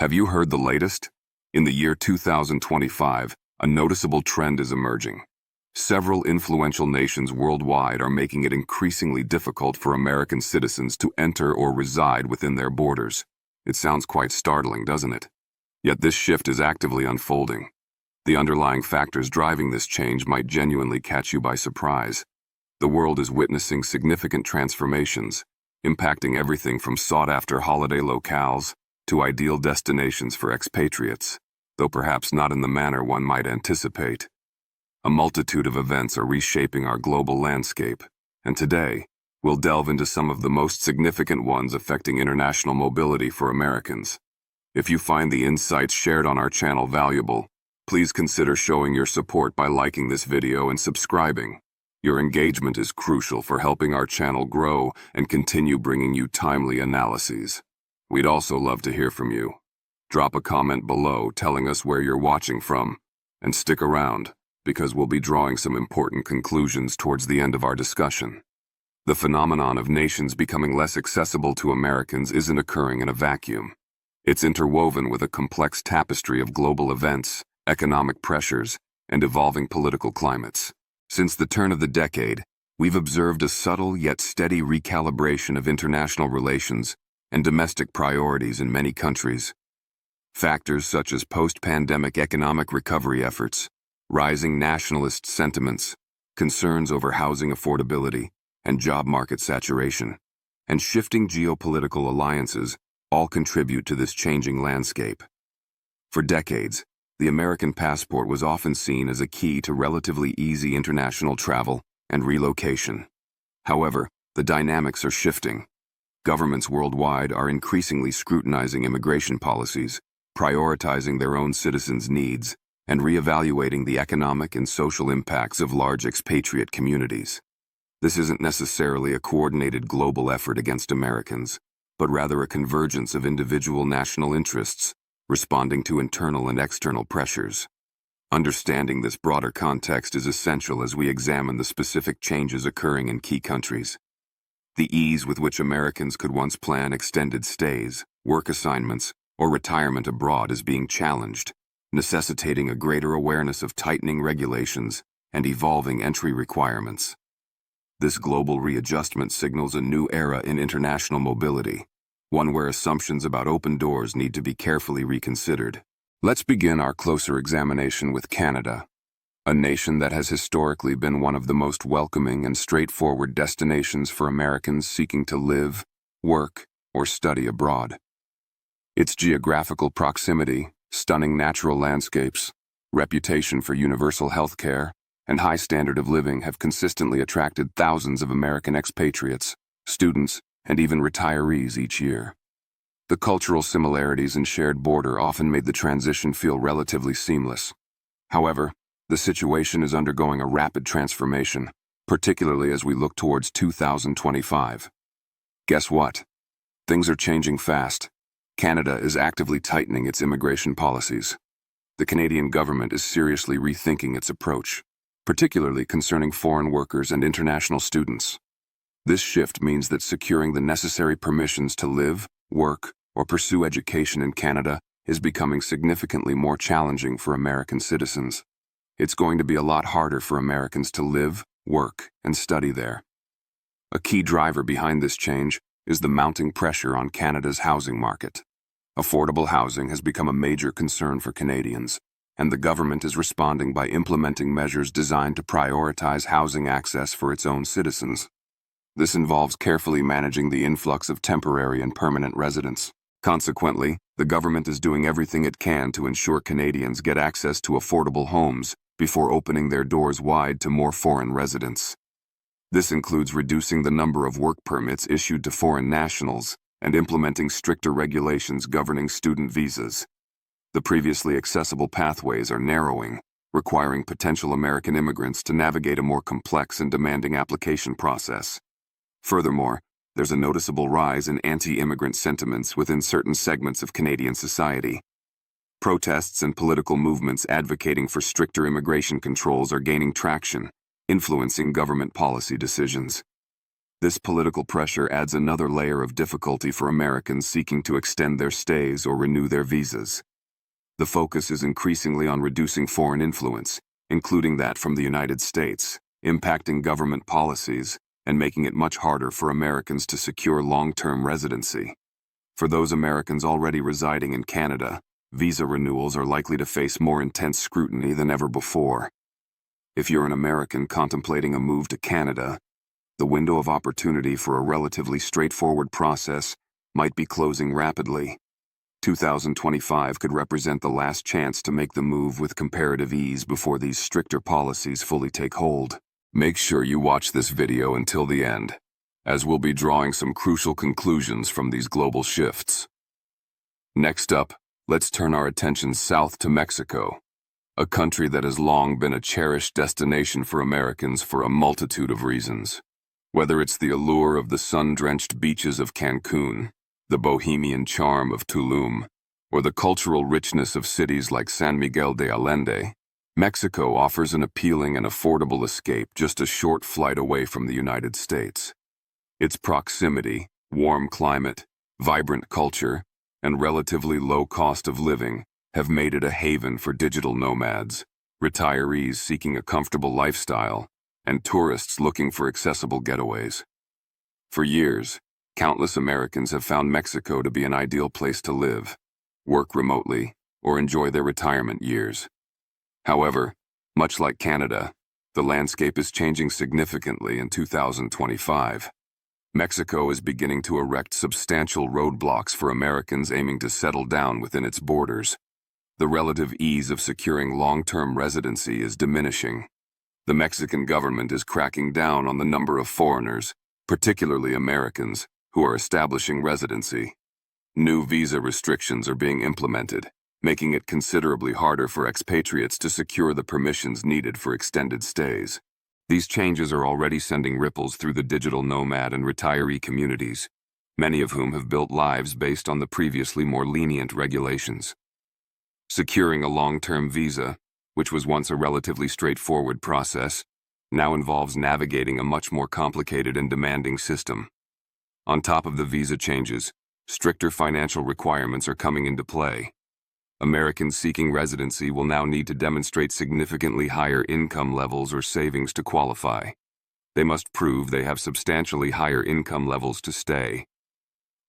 Have you heard the latest? In the year 2025, a noticeable trend is emerging. Several influential nations worldwide are making it increasingly difficult for American citizens to enter or reside within their borders. It sounds quite startling, doesn't it? Yet this shift is actively unfolding. The underlying factors driving this change might genuinely catch you by surprise. The world is witnessing significant transformations, impacting everything from sought-after holiday locales to ideal destinations for expatriates, though perhaps not in the manner one might anticipate. A multitude of events are reshaping our global landscape, and today, we'll delve into some of the most significant ones affecting international mobility for Americans. If you find the insights shared on our channel valuable, please consider showing your support by liking this video and subscribing. Your engagement is crucial for helping our channel grow and continue bringing you timely analyses. We'd also love to hear from you. Drop a comment below telling us where you're watching from, and stick around, because we'll be drawing some important conclusions towards the end of our discussion. The phenomenon of nations becoming less accessible to Americans isn't occurring in a vacuum. It's interwoven with a complex tapestry of global events, economic pressures, and evolving political climates. Since the turn of the decade, we've observed a subtle yet steady recalibration of international relations and domestic priorities in many countries. Factors such as post-pandemic economic recovery efforts, rising nationalist sentiments, concerns over housing affordability and job market saturation, and shifting geopolitical alliances all contribute to this changing landscape. For decades, the American passport was often seen as a key to relatively easy international travel and relocation. However, the dynamics are shifting. Governments worldwide are increasingly scrutinizing immigration policies, prioritizing their own citizens' needs, and reevaluating the economic and social impacts of large expatriate communities. This isn't necessarily a coordinated global effort against Americans, but rather a convergence of individual national interests, responding to internal and external pressures. Understanding this broader context is essential as we examine the specific changes occurring in key countries. The ease with which Americans could once plan extended stays, work assignments, or retirement abroad is being challenged, necessitating a greater awareness of tightening regulations and evolving entry requirements. This global readjustment signals a new era in international mobility, one where assumptions about open doors need to be carefully reconsidered. Let's begin our closer examination with Canada, a nation that has historically been one of the most welcoming and straightforward destinations for Americans seeking to live, work, or study abroad. Its geographical proximity, stunning natural landscapes, reputation for universal health care, and high standard of living have consistently attracted thousands of American expatriates, students, and even retirees each year. The cultural similarities and shared border often made the transition feel relatively seamless. However, the situation is undergoing a rapid transformation, particularly as we look towards 2025. Guess what? Things are changing fast. Canada is actively tightening its immigration policies. The Canadian government is seriously rethinking its approach, particularly concerning foreign workers and international students. This shift means that securing the necessary permissions to live, work, or pursue education in Canada is becoming significantly more challenging for American citizens. It's going to be a lot harder for Americans to live, work, and study there. A key driver behind this change is the mounting pressure on Canada's housing market. Affordable housing has become a major concern for Canadians, and the government is responding by implementing measures designed to prioritize housing access for its own citizens. This involves carefully managing the influx of temporary and permanent residents. Consequently, the government is doing everything it can to ensure Canadians get access to affordable homes before opening their doors wide to more foreign residents. This includes reducing the number of work permits issued to foreign nationals and implementing stricter regulations governing student visas. The previously accessible pathways are narrowing, requiring potential American immigrants to navigate a more complex and demanding application process. Furthermore, there's a noticeable rise in anti-immigrant sentiments within certain segments of Canadian society. Protests and political movements advocating for stricter immigration controls are gaining traction, influencing government policy decisions. This political pressure adds another layer of difficulty for Americans seeking to extend their stays or renew their visas. The focus is increasingly on reducing foreign influence, including that from the United States, impacting government policies and making it much harder for Americans to secure long-term residency. For those Americans already residing in Canada, visa renewals are likely to face more intense scrutiny than ever before. If you're an American contemplating a move to Canada, the window of opportunity for a relatively straightforward process might be closing rapidly. 2025 could represent the last chance to make the move with comparative ease before these stricter policies fully take hold. Make sure you watch this video until the end, as we'll be drawing some crucial conclusions from these global shifts. Next up, let's turn our attention south to Mexico, a country that has long been a cherished destination for Americans for a multitude of reasons. Whether it's the allure of the sun-drenched beaches of Cancun, the bohemian charm of Tulum, or the cultural richness of cities like San Miguel de Allende, Mexico offers an appealing and affordable escape just a short flight away from the United States. Its proximity, warm climate, vibrant culture, and relatively low cost of living have made it a haven for digital nomads, retirees seeking a comfortable lifestyle, and tourists looking for accessible getaways. For years, countless Americans have found Mexico to be an ideal place to live, work remotely, or enjoy their retirement years. However, much like Canada, the landscape is changing significantly in 2025. Mexico is beginning to erect substantial roadblocks for Americans aiming to settle down within its borders. The relative ease of securing long-term residency is diminishing. The Mexican government is cracking down on the number of foreigners, particularly Americans, who are establishing residency. New visa restrictions are being implemented, making it considerably harder for expatriates to secure the permissions needed for extended stays. These changes are already sending ripples through the digital nomad and retiree communities, many of whom have built lives based on the previously more lenient regulations. Securing a long-term visa, which was once a relatively straightforward process, now involves navigating a much more complicated and demanding system. On top of the visa changes, stricter financial requirements are coming into play. Americans seeking residency will now need to demonstrate significantly higher income levels or savings to qualify. They must prove they have substantially higher income levels to stay.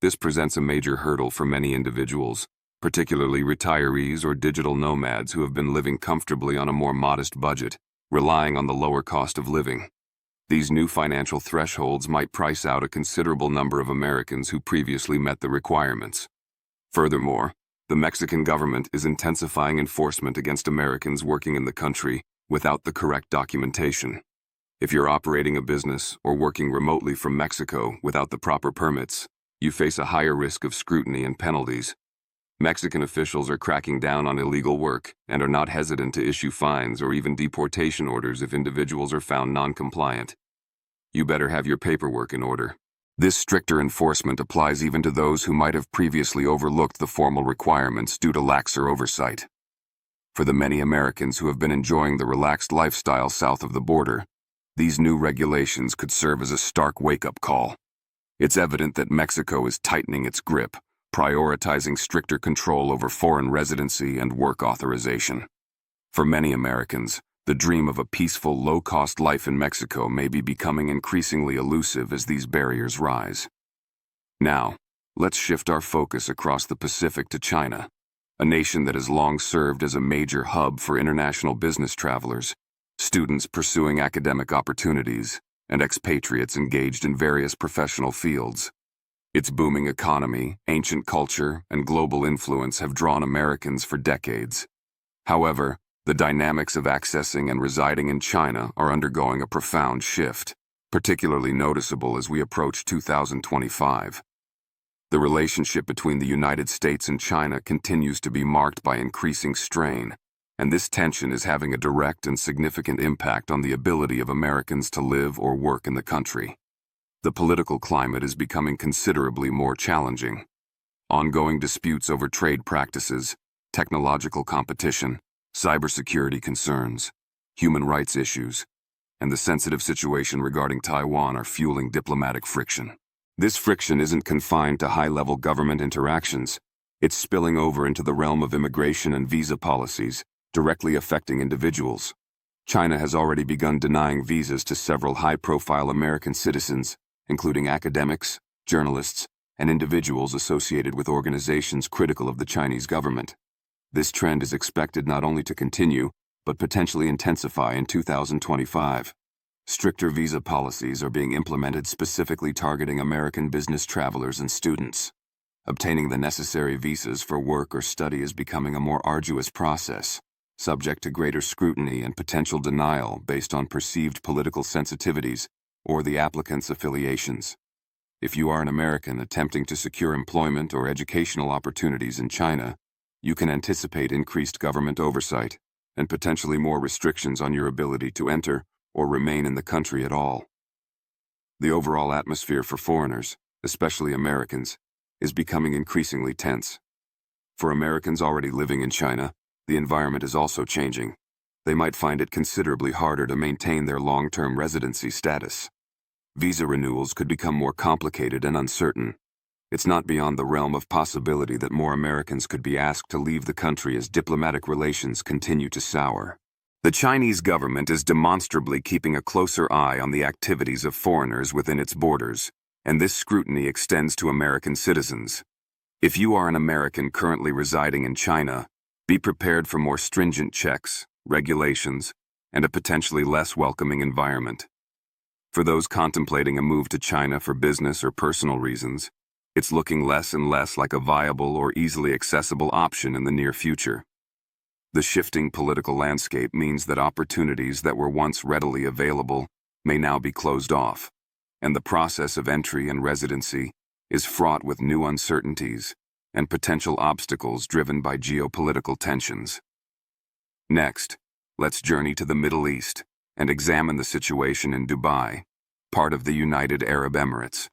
This presents a major hurdle for many individuals, particularly retirees or digital nomads who have been living comfortably on a more modest budget, relying on the lower cost of living. These new financial thresholds might price out a considerable number of Americans who previously met the requirements. Furthermore, the Mexican government is intensifying enforcement against Americans working in the country without the correct documentation. If you're operating a business or working remotely from Mexico without the proper permits, you face a higher risk of scrutiny and penalties. Mexican officials are cracking down on illegal work and are not hesitant to issue fines or even deportation orders if individuals are found non-compliant. You better have your paperwork in order. This stricter enforcement applies even to those who might have previously overlooked the formal requirements due to laxer oversight. For the many Americans who have been enjoying the relaxed lifestyle south of the border, these new regulations could serve as a stark wake-up call. It's evident that Mexico is tightening its grip, prioritizing stricter control over foreign residency and work authorization. For many Americans, the dream of a peaceful, low-cost life in Mexico may be becoming increasingly elusive as these barriers rise. Now, let's shift our focus across the Pacific to China, a nation that has long served as a major hub for international business travelers, students pursuing academic opportunities, and expatriates engaged in various professional fields. Its booming economy, ancient culture, and global influence have drawn Americans for decades. However, the dynamics of accessing and residing in China are undergoing a profound shift, particularly noticeable as we approach 2025. The relationship between the United States and China continues to be marked by increasing strain, and this tension is having a direct and significant impact on the ability of Americans to live or work in the country. The political climate is becoming considerably more challenging. Ongoing disputes over trade practices, technological competition, cybersecurity concerns, human rights issues, and the sensitive situation regarding Taiwan are fueling diplomatic friction. This friction isn't confined to high-level government interactions. It's spilling over into the realm of immigration and visa policies, directly affecting individuals. China has already begun denying visas to several high-profile American citizens, including academics, journalists, and individuals associated with organizations critical of the Chinese government. This trend is expected not only to continue, but potentially intensify in 2025. Stricter visa policies are being implemented specifically targeting American business travelers and students. Obtaining the necessary visas for work or study is becoming a more arduous process, subject to greater scrutiny and potential denial based on perceived political sensitivities or the applicant's affiliations. If you are an American attempting to secure employment or educational opportunities in China, you can anticipate increased government oversight and potentially more restrictions on your ability to enter or remain in the country at all. The overall atmosphere for foreigners, especially Americans, is becoming increasingly tense. For Americans already living in China, the environment is also changing. They might find it considerably harder to maintain their long-term residency status. Visa renewals could become more complicated and uncertain. It's not beyond the realm of possibility that more Americans could be asked to leave the country as diplomatic relations continue to sour. The Chinese government is demonstrably keeping a closer eye on the activities of foreigners within its borders, and this scrutiny extends to American citizens. If you are an American currently residing in China, be prepared for more stringent checks, regulations, and a potentially less welcoming environment. For those contemplating a move to China for business or personal reasons, it's looking less and less like a viable or easily accessible option in the near future. The shifting political landscape means that opportunities that were once readily available may now be closed off, and the process of entry and residency is fraught with new uncertainties and potential obstacles driven by geopolitical tensions. Next, let's journey to the Middle East and examine the situation in Dubai, part of the United Arab Emirates.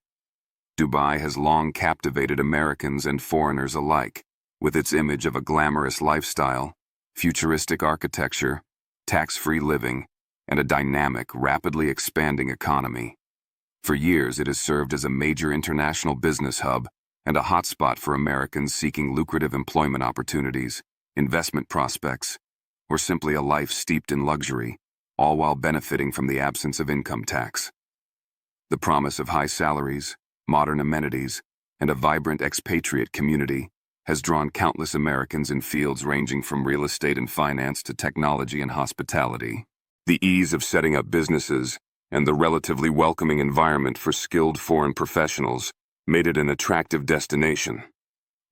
Dubai has long captivated Americans and foreigners alike, with its image of a glamorous lifestyle, futuristic architecture, tax-free living, and a dynamic, rapidly expanding economy. For years, it has served as a major international business hub and a hotspot for Americans seeking lucrative employment opportunities, investment prospects, or simply a life steeped in luxury, all while benefiting from the absence of income tax. The promise of high salaries, modern amenities, and a vibrant expatriate community has drawn countless Americans in fields ranging from real estate and finance to technology and hospitality. The ease of setting up businesses and the relatively welcoming environment for skilled foreign professionals made it an attractive destination.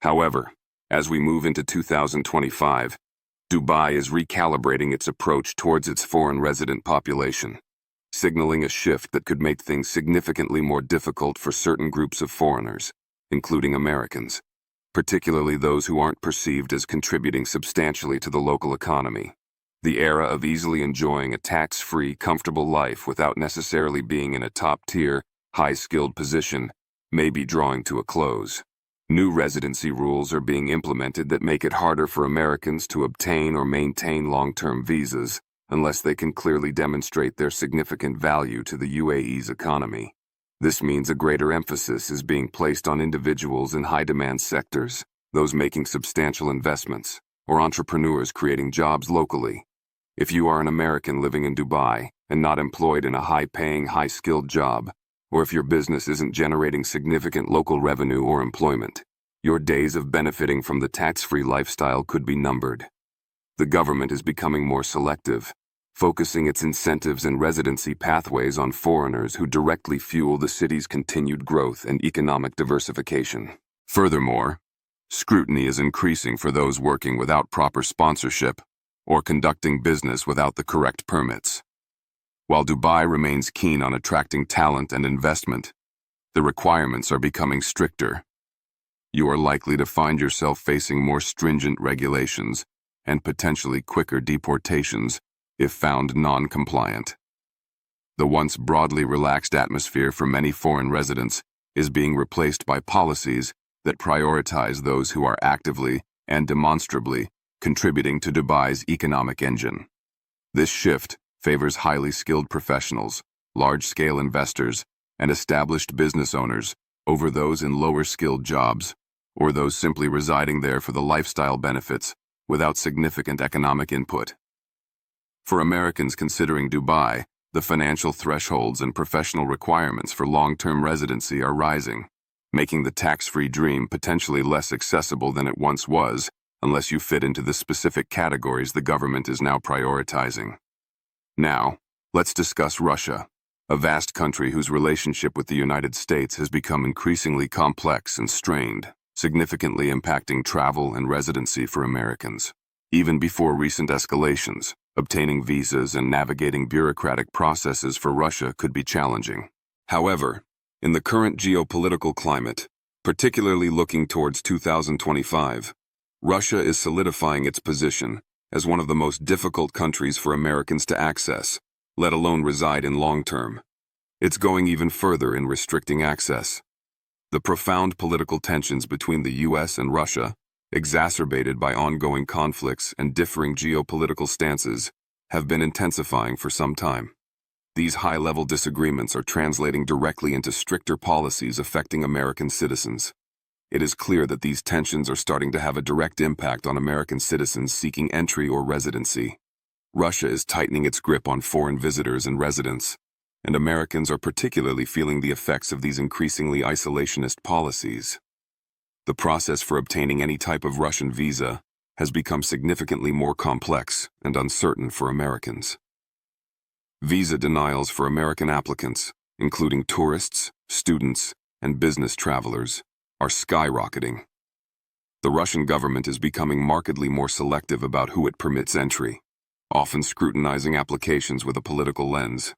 However, as we move into 2025, Dubai is recalibrating its approach towards its foreign resident population, signaling a shift that could make things significantly more difficult for certain groups of foreigners, including Americans, particularly those who aren't perceived as contributing substantially to the local economy. The era of easily enjoying a tax-free, comfortable life without necessarily being in a top-tier, high-skilled position may be drawing to a close. New residency rules are being implemented that make it harder for Americans to obtain or maintain long-term visas unless they can clearly demonstrate their significant value to the UAE's economy. This means a greater emphasis is being placed on individuals in high-demand sectors, those making substantial investments, or entrepreneurs creating jobs locally. If you are an American living in Dubai and not employed in a high-paying, high-skilled job, or if your business isn't generating significant local revenue or employment, your days of benefiting from the tax-free lifestyle could be numbered. The government is becoming more selective, focusing its incentives and residency pathways on foreigners who directly fuel the city's continued growth and economic diversification. Furthermore, scrutiny is increasing for those working without proper sponsorship or conducting business without the correct permits. While Dubai remains keen on attracting talent and investment, the requirements are becoming stricter. You are likely to find yourself facing more stringent regulations and potentially quicker deportations if found non-compliant. The once broadly relaxed atmosphere for many foreign residents is being replaced by policies that prioritize those who are actively and demonstrably contributing to Dubai's economic engine. This shift favors highly skilled professionals, large-scale investors, and established business owners over those in lower-skilled jobs, or those simply residing there for the lifestyle benefits without significant economic input. For Americans considering Dubai, the financial thresholds and professional requirements for long-term residency are rising, making the tax-free dream potentially less accessible than it once was, unless you fit into the specific categories the government is now prioritizing. Now, let's discuss Russia, a vast country whose relationship with the United States has become increasingly complex and strained, significantly impacting travel and residency for Americans. Even before recent escalations, obtaining visas and navigating bureaucratic processes for Russia could be challenging. However, in the current geopolitical climate, particularly looking towards 2025, Russia is solidifying its position as one of the most difficult countries for Americans to access, let alone reside in long term. It's going even further in restricting access. The profound political tensions between the US and Russia, exacerbated by ongoing conflicts and differing geopolitical stances, have been intensifying for some time. These high-level disagreements are translating directly into stricter policies affecting American citizens. It is clear that these tensions are starting to have a direct impact on American citizens seeking entry or residency. Russia is tightening its grip on foreign visitors and residents, and Americans are particularly feeling the effects of these increasingly isolationist policies. The process for obtaining any type of Russian visa has become significantly more complex and uncertain for Americans. Visa denials for American applicants, including tourists, students, and business travelers, are skyrocketing. The Russian government is becoming markedly more selective about who it permits entry, often scrutinizing applications with a political lens.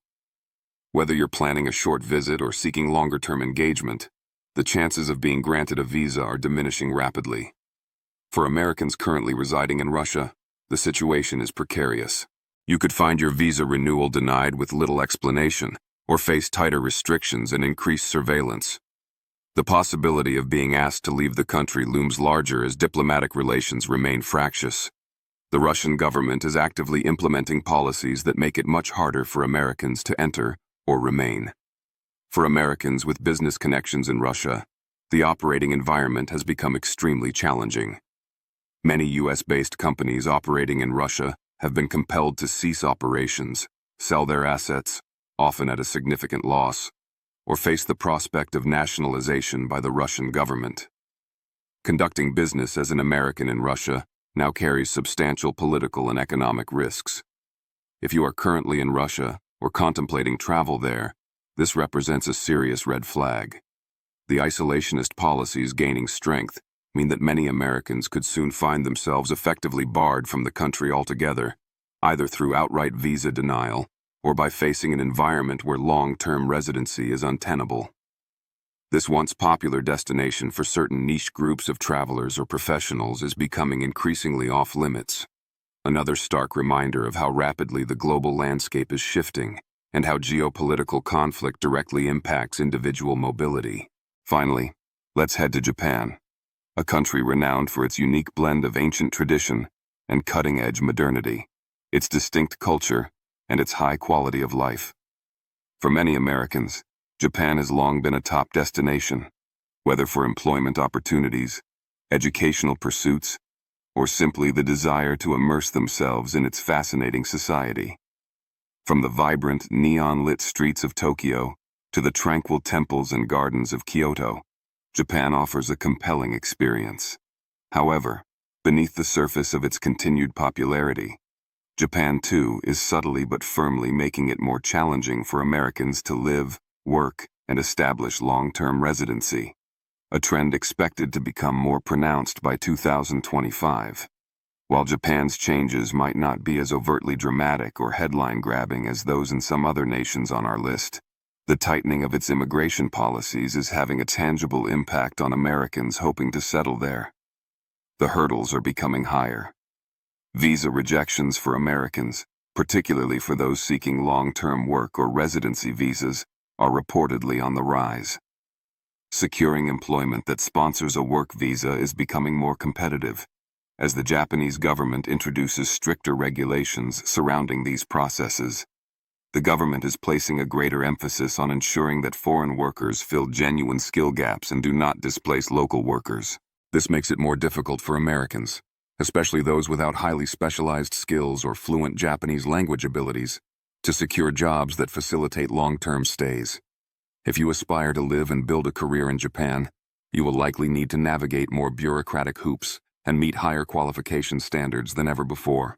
Whether you're planning a short visit or seeking longer-term engagement, the chances of being granted a visa are diminishing rapidly. For Americans currently residing in Russia, the situation is precarious. You could find your visa renewal denied with little explanation, or face tighter restrictions and increased surveillance. The possibility of being asked to leave the country looms larger as diplomatic relations remain fractious. The Russian government is actively implementing policies that make it much harder for Americans to enter or remain. For Americans with business connections in Russia, the operating environment has become extremely challenging. Many US-based companies operating in Russia have been compelled to cease operations, sell their assets, often at a significant loss, or face the prospect of nationalization by the Russian government. Conducting business as an American in Russia now carries substantial political and economic risks. If you are currently in Russia or contemplating travel there, this represents a serious red flag. The isolationist policies gaining strength mean that many Americans could soon find themselves effectively barred from the country altogether, either through outright visa denial or by facing an environment where long-term residency is untenable. This once popular destination for certain niche groups of travelers or professionals is becoming increasingly off-limits. Another stark reminder of how rapidly the global landscape is shifting and how geopolitical conflict directly impacts individual mobility. Finally, let's head to Japan, a country renowned for its unique blend of ancient tradition and cutting-edge modernity, its distinct culture, and its high quality of life. For many Americans, Japan has long been a top destination, whether for employment opportunities, educational pursuits, or simply the desire to immerse themselves in its fascinating society. From the vibrant, neon-lit streets of Tokyo to the tranquil temples and gardens of Kyoto, Japan offers a compelling experience. However, beneath the surface of its continued popularity, Japan too is subtly but firmly making it more challenging for Americans to live, work, and establish long-term residency, a trend expected to become more pronounced by 2025. While Japan's changes might not be as overtly dramatic or headline-grabbing as those in some other nations on our list, the tightening of its immigration policies is having a tangible impact on Americans hoping to settle there. The hurdles are becoming higher. Visa rejections for Americans, particularly for those seeking long-term work or residency visas, are reportedly on the rise. Securing employment that sponsors a work visa is becoming more competitive, as the Japanese government introduces stricter regulations surrounding these processes. The government is placing a greater emphasis on ensuring that foreign workers fill genuine skill gaps and do not displace local workers. This makes it more difficult for Americans, especially those without highly specialized skills or fluent Japanese language abilities, to secure jobs that facilitate long-term stays. If you aspire to live and build a career in Japan, you will likely need to navigate more bureaucratic hoops and meet higher qualification standards than ever before.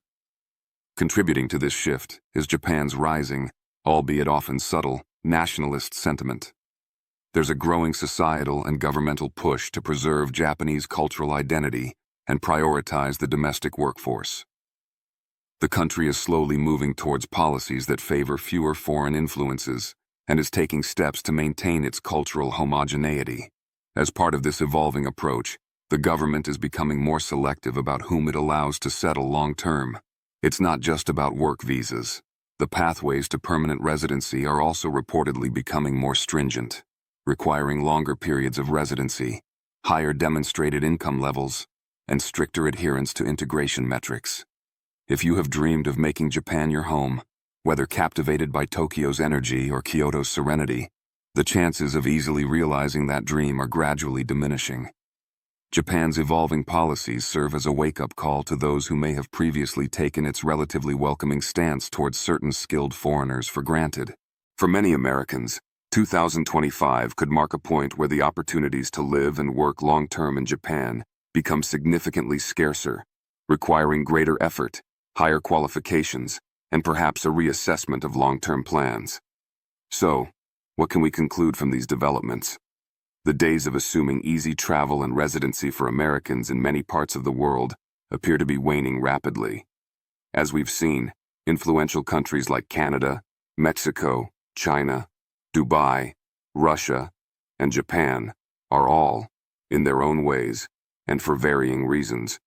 Contributing to this shift is Japan's rising, albeit often subtle, nationalist sentiment. There's a growing societal and governmental push to preserve Japanese cultural identity and prioritize the domestic workforce. The country is slowly moving towards policies that favor fewer foreign influences and is taking steps to maintain its cultural homogeneity. As part of this evolving approach, the government is becoming more selective about whom it allows to settle long-term. It's not just about work visas. The pathways to permanent residency are also reportedly becoming more stringent, requiring longer periods of residency, higher demonstrated income levels, and stricter adherence to integration metrics. If you have dreamed of making Japan your home, whether captivated by Tokyo's energy or Kyoto's serenity, the chances of easily realizing that dream are gradually diminishing. Japan's evolving policies serve as a wake-up call to those who may have previously taken its relatively welcoming stance towards certain skilled foreigners for granted. For many Americans, 2025 could mark a point where the opportunities to live and work long-term in Japan become significantly scarcer, requiring greater effort, higher qualifications, and perhaps a reassessment of long-term plans. So, what can we conclude from these developments? The days of assuming easy travel and residency for Americans in many parts of the world appear to be waning rapidly. As we've seen, influential countries like Canada, Mexico, China, Dubai, Russia, and Japan are all, in their own ways, and for varying reasons,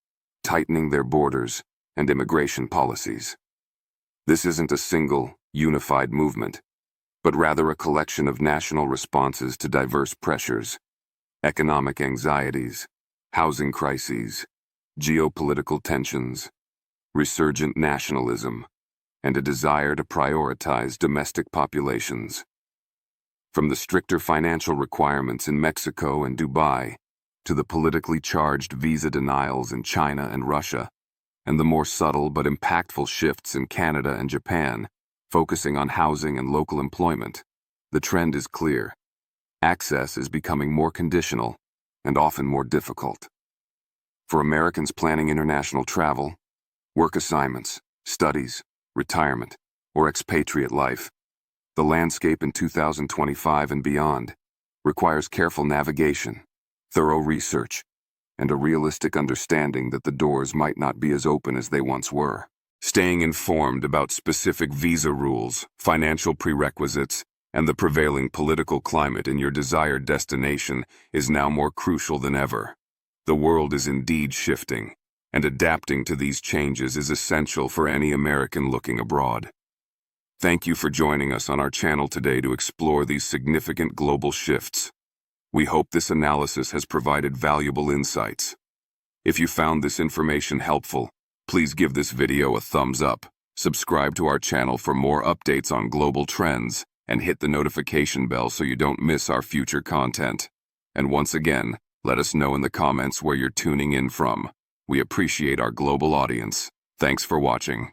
tightening their borders and immigration policies. This isn't a single, unified movement, but rather a collection of national responses to diverse pressures, economic anxieties, housing crises, geopolitical tensions, resurgent nationalism, and a desire to prioritize domestic populations. From the stricter financial requirements in Mexico and Dubai, to the politically charged visa denials in China and Russia, and the more subtle but impactful shifts in Canada and Japan, focusing on housing and local employment, the trend is clear. Access is becoming more conditional and often more difficult. For Americans planning international travel, work assignments, studies, retirement, or expatriate life, the landscape in 2025 and beyond requires careful navigation, thorough research, and a realistic understanding that the doors might not be as open as they once were. Staying informed about specific visa rules, financial prerequisites, and the prevailing political climate in your desired destination is now more crucial than ever. The world is indeed shifting, and adapting to these changes is essential for any American looking abroad. Thank you for joining us on our channel today to explore these significant global shifts. We hope this analysis has provided valuable insights. If you found this information helpful, please give this video a thumbs up, subscribe to our channel for more updates on global trends, and hit the notification bell so you don't miss our future content. And once again, let us know in the comments where you're tuning in from. We appreciate our global audience. Thanks for watching.